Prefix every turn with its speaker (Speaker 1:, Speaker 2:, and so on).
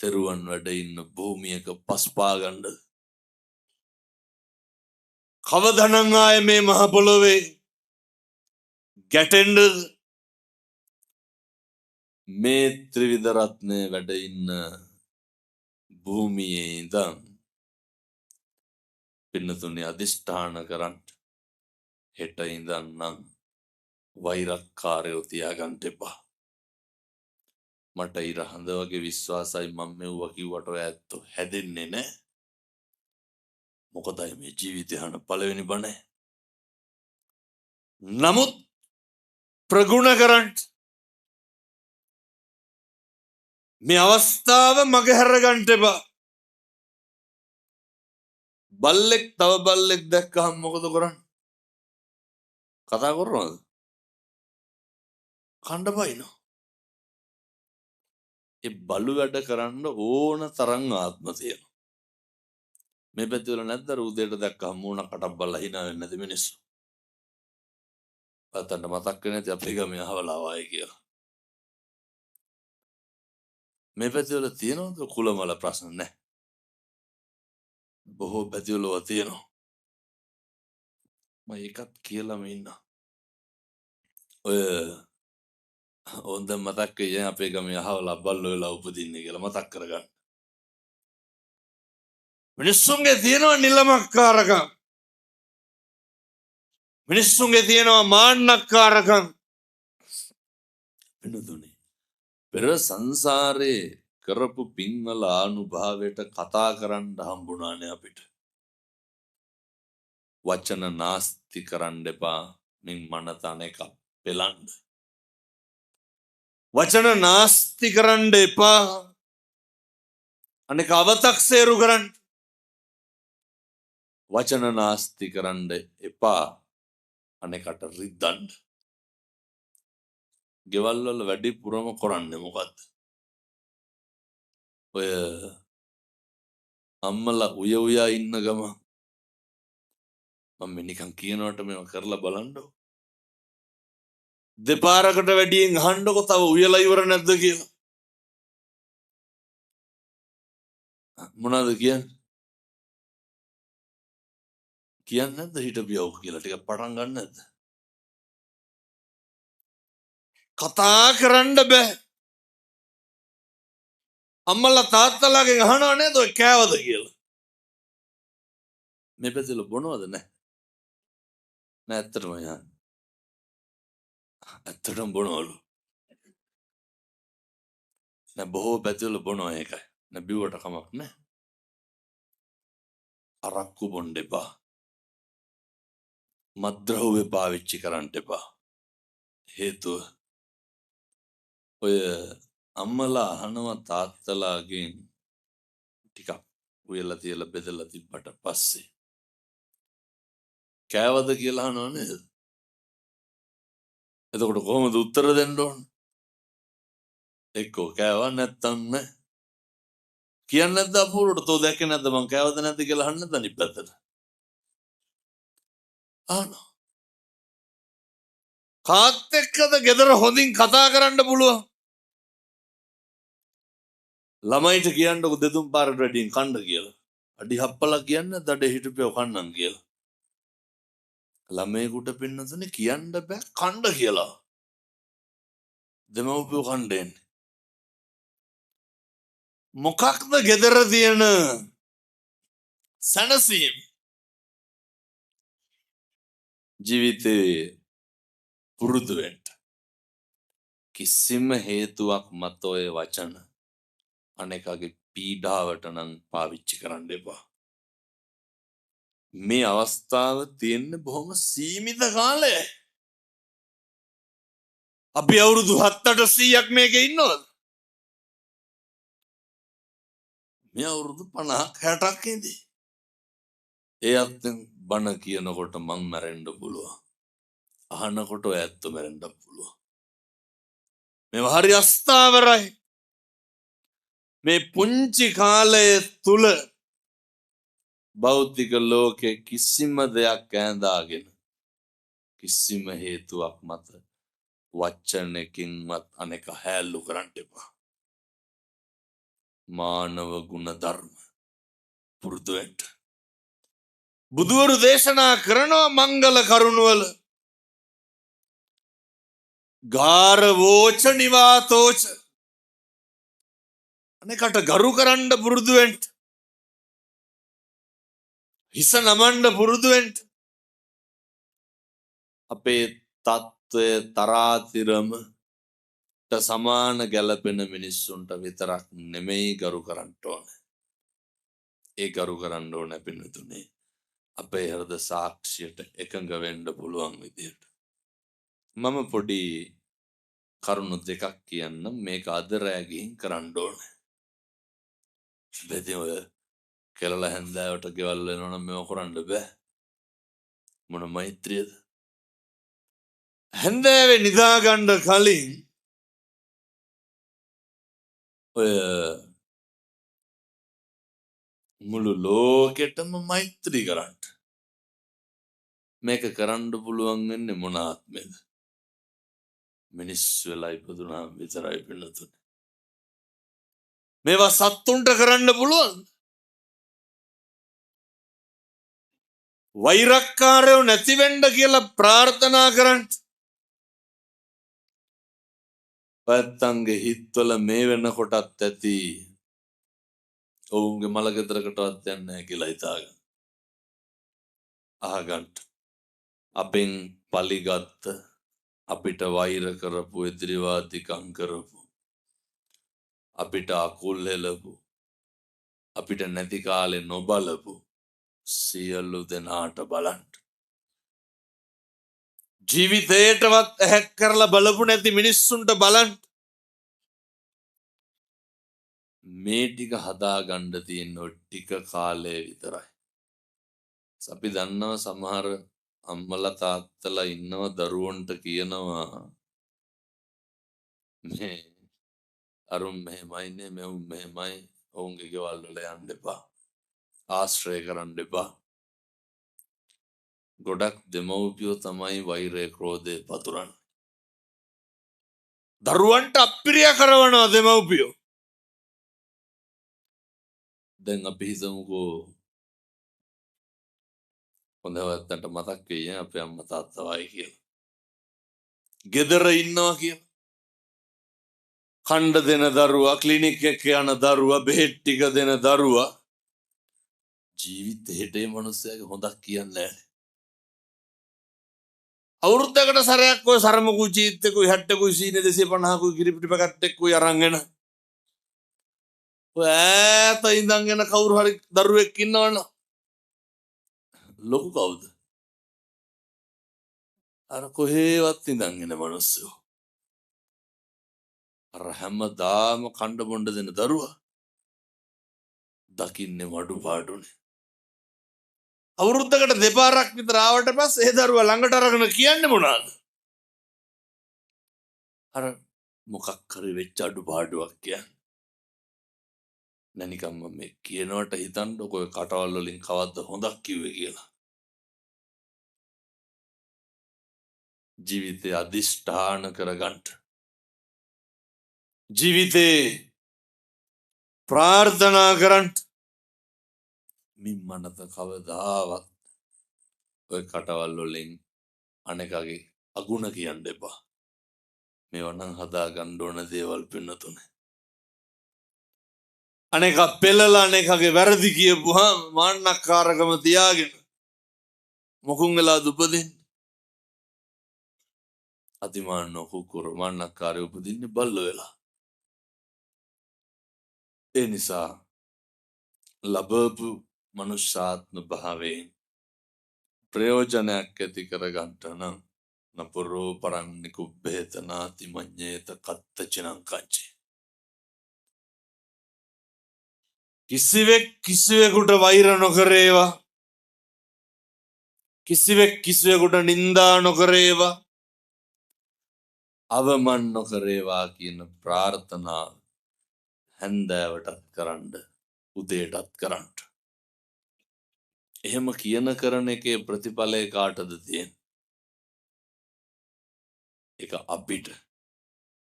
Speaker 1: තෙරුවන් වැඩ ඉන්න භූමියක පස්පා ගන්න කවදනම් ආයේ මේ මහ පොළොවේ ගැටෙන්නද මේ ත්‍රිවිධ රත්නය වැඩ ඉන්න භූමියේ ඉඳන් පින්නතුනේ අදිෂ්ඨාන කරන්න හෙට ඉඳන් නම් වෛරක්කාරයෝ තියාගන්න එපා. මට ඉර හඳ වගේ විශ්වාසයි මම මෙව්වා කිව්වට ඔය ඇත්තෝ හැදෙන්නේ නැහැ. මොකදයි මේ ජීවිතය හන පළවෙනි බණ. නමුත් ප්‍රගුණ කරන්න මේ අවස්ථාව මගහැර ගන්න එපා. බල්ලෙක් තව බල්ලෙක් දැක්කහම මොකද කරන්නේ? කතා කරනවද? කණ්ඩ බයිනෝ. ඒ බලු වැඩ කරන්න ඕන තරම් ආත්ම තියෙනවා. මේ පැති වල නැද්ද උදේට දැක්කම මූණ කටක් බලලා hina වෙන්නේ නැති මිනිස්සු. අතන්න මතක් වෙන්නේ නැති අපේ ගමේ අහවලා ආවයි කියලා. මේ පැති වල තියෙනවද කුලමල ප්‍රශ්න නැහැ. බොහෝ පැති වල තියෙනවා. මම ඒකත් කියලාම ඉන්නවා. ඔය ඕන්ද මතක් වෙයි අපේ ගමේ අහවලා බල්ලෝ වෙලා උපදින්නේ කියලා මතක් කරගන්න. මිනිස්සුන්ගේ තියෙනවා නිලමක්කාරකම්. මිනිස්සුන්ගේ තියෙනවා මාන්නක්කාරකම්. වෙනදුනේ. පෙර සංසාරේ කරපු පින්වල ආනුභාවයට කතා කරන්න හම්බුණානේ අපිට. වචන නාස්ති කරන්න එපා. මින් මනතන එක පෙලන්න. වචන නාස්ති කරන්න එපා. අනෙක අවතක්සේරු කරන්න. වචන නාස්ති කරන්න එපා. අනෙකට රිද්දන්න. ගෙවල් වල වැඩිපුරම කරන්නේ මොකද්ද? ඔය අම්මලා උය ඉන්න ගම මම නිකන් කියනවට මේව කරලා බලන්න. දෙපාරකට වැඩියෙන් අහන්නකො තව උයලා ඉවර නැද්ද කියලා. මොනවද කියන්නේ? කියන්නේ නැද්ද හිටපියව කියලා ටිකක් පටන් ගන්න නැද්ද? කතා කරන්න බෑ. අම්මලා තාත්තලාගෙන් අහනව නේද ඔය කෑවද කියලා. මේ පැතිවල බොනවද නැහැ? නෑ ඇත්තටම යන්න. ඇත්තටම බොනවලු. නෑ බොහෝ පැතිවල බොනවා ඒකයි. නෑ බිව්වට කමක් නෑ. අරක්කු බොන්න එපා. මත්ද්‍රව්‍ය පාවිච්චි කරන්න එපා. හේතුව ඔය අම්මලා අහනවා තාත්තලාගෙන් ටිකක් උයලා තියලා බෙදලා තිබ්බට පස්සේ කෑවද කියලා අහනව නේද? එතකොට කොහොමද උත්තර දෙන්න ඕන? එක්කෝ කෑවා නැත්තම් නෑ. කියන්නේ නැද්ද අපූර්වට? තෝ දැක්කේ නැද්ද මං කෑවද නැද්ද කියලා අහන්න නැද්ද අනිත් පැත්තට? අහනවා. කාත් එක්කද ගෙදර හොඳින් කතා කරන්න පුළුවන්? ළමයිට කියන්නකො දෙතුන් පාරට වැඩියෙන් කන්න කියලා. අඩි හප්පලා කියන්නේ දඩේ හිටපෙව කන්නම් කියලා. ළමයෙකුට පින්නතුනේ කියන්න බෑ කන්න කියලා. දෙමව්පියෝ කණ්ඩෙන්. මොකක්ද ගෙදර තියෙන සැනසීම? ජීවිතේ පුරුදු වෙන්න. කිසිම හේතුවක් මත ඔය වචන අනෙකගේ පීඩාවට නම් පාවිච්චි කරන්න එපා. මේ අවස්ථාව තියෙන්නේ බොහොම සීමිත කාලයයි. අපි අවුරුදු 7-800ක් මේකේ ඉන්නවද? මේ අවුරුදු 50ක් 60ක් ඉඳී. ඒ අත්ෙන් බණ කියනකොට මං මැරෙන්න පුළුවන්. අහනකොට ඔය ඇත්ත මැරෙන්න පුළුවන්. මේ හරි අස්ථාවරයි. මේ පුංචි කාලය තුල භෞතික ලෝකේ කිසිම දෙයක් ඈඳාගෙන කිසිම හේතුවක් මත වචනකින්වත් අනෙක හැල්ලු කරන්න එපා. මානව ගුණ ධර්ම පුරුදු වෙන්න. බුදුවරු දේශනා කරනවා මංගල කරුණවල ගාරවෝච නිවාතෝච අනෙකට ගරු කරන්න පුරුදු වෙන්න. හිස නමන්න පුරුදු වෙන්න. අපේ තත්ත්වය තරාතිරම සමාන ගැලපෙන මිනිස්සුන්ට විතරක් නෙමෙයි ගරු කරන්න ඕන. ඒ ගරු කරන්න ඕන පින්නතුනේ අපේ හෘද සාක්ෂියට එකඟ වෙන්න පුළුවන් විදියට. මම පොඩි කරුණු දෙකක් කියන්න මේක අද රෑ ගිහින් කරන්න ඕන. බෙදී ඔය කෙලලා හැන්දෑවට ගෙවල් වෙනවනම් මේව කරන්න බෑ. මොන මෛත්‍රියද? හැන්දෑවේ නිදා ගන්න කලින් ඔය මුළු ලෝකෙටම මෛත්‍රී කරන්න. මේක කරන්න පුළුවන් වෙන්නේ මොන ආත්මෙද? මිනිස්සු වෙලා ඉපදුනාම විතරයි පින්නතුනේ. මේවා සත්තුන්ට කරන්න පුළුවන්. වෛරක්කාරයෝ නැති වෙන්න කියලා ප්‍රාර්ථනා කරන්න. පැත්තන්ගේ හිත්වල මේ වෙනකොටත් ඇති ඔවුන්ගේ මල ගෙදරකටවත් යන්නේ නැහැ කියලා හිතාගන්න. අහගන්න. අපෙන් පලිගත්ත අපිට වෛර කරපු එදිරිවාදිකම් කරපු අපිට අකුල් හෙලපු අපිට නැති කාලේ නොබලපු සියලු දෙනාට බලන්න. ජීවිතේටවත් ඇහැක් කරලා බලපු නැති මිනිස්සුන්ට බලන්න. මේ ටික හදාගන්න තියෙන ටික කාලේ විතරයි. අපි දන්නවා සමහර අම්මලා තාත්තලා ඉන්නව දරුවන්ට කියනවා මේ අරුන් මෙහෙමයිනේ මෙවුන් මෙහෙමයි ඔවුන්ගේ ගෙවල් වල යන්න එපා. ආශ්‍රය කරන්න එපා. ගොඩක් දෙමව්පියෝ තමයි වෛරය ක්‍රෝධය පතුරන්නේ. දරුවන්ට අප්‍රිය කරනවා දෙමව්පියෝ. දැන් අපි හිතමුකෝ හොඳවත්තන්ට මතක් වෙයි අපේ අම්මා තාත්තා වයි කියලා. ගෙදර ඉන්නවා කියලා. කණ්ඩ දෙන දරුවා, ක්ලිනික් එක යන දරුවා, බෙහෙත් ටික දෙන දරුවා ජීවිතේට මේ මිනිස්සයාගේ හොඳක් කියන්නේ නැහැ. අවුරුද්දකට සැරයක් ඔය සරමකුයි චීත්තකුයි හැට්ටකුයි සීනේ 250කුයි කිරිපිටි පැකට් එකකුයි අරන් එන. ඔය ඈත ඉඳන් එන කවුරු හරි දරුවෙක් ඉන්නවනේ. ලොකු කවුද? අර කොහේවත් ඉඳන් එන මිනිස්සු. අර හැමදාම කණ්ඩ බොණ්ඩ දෙන දරුවා දකින්නේ වඩු පාඩුනේ. අවුරුද්දකට දෙපාරක් විතර ආවට පස්සේ ඒ දරුවා ළඟට අරගෙන කියන්නේ මොනවාද? අර මොකක් හරි වෙච්ච අඩුපාඩුවක් කියන්නේ. නැනිකම් මම මේ කියනවට හිතන්නකො ඔය කටවල් වලින් කවද්ද හොඳක් කිව්වේ කියලා. ජීවිතය අදිෂ්ඨාන කරගන්න. ජීවිතේ ප්‍රාර්ථනා කරන්න. මිම්මනත කවදාවත් ඔය කටවල් වලින් අනෙකගේ අගුණ කියන්න එපා. මේවා නම් හදා ගන්න ඕන දේවල් පින්නතුනේ. අනෙක පෙළලා අනෙකගේ වැරදි කියපුවාම මාන්නක්කාරකම තියාගෙන මොකුන් වෙලා දුපදින් අතිමාන්න කුකුර මාන්නක්කාරය උපදින්නේ බල්ල වෙලා. ඒ නිසා ලබපු මනුෂ්‍යාත්ම භාවයෙන් ප්‍රයෝජනයක් ඇති කරගන්නට නම් නපුරෝ පරන්නි කුබ්බේතනාති මඤ්ඤේත කත්තචිනං කංචේ. කිසිවෙක් කිසිවෙකුට වෛර නොකරේවා. කිසිවෙක් කිසිවෙකුට නින්දා නොකරේවා. අවමන් නොකරේවා කියන ප්‍රාර්ථනාව හැන්දෑවටත් කරන්න උදේටත් කරන්න. එහෙම කියන කරන එකේ ප්‍රතිඵලය කාටද තියෙන්නේ? ඒක අපිට.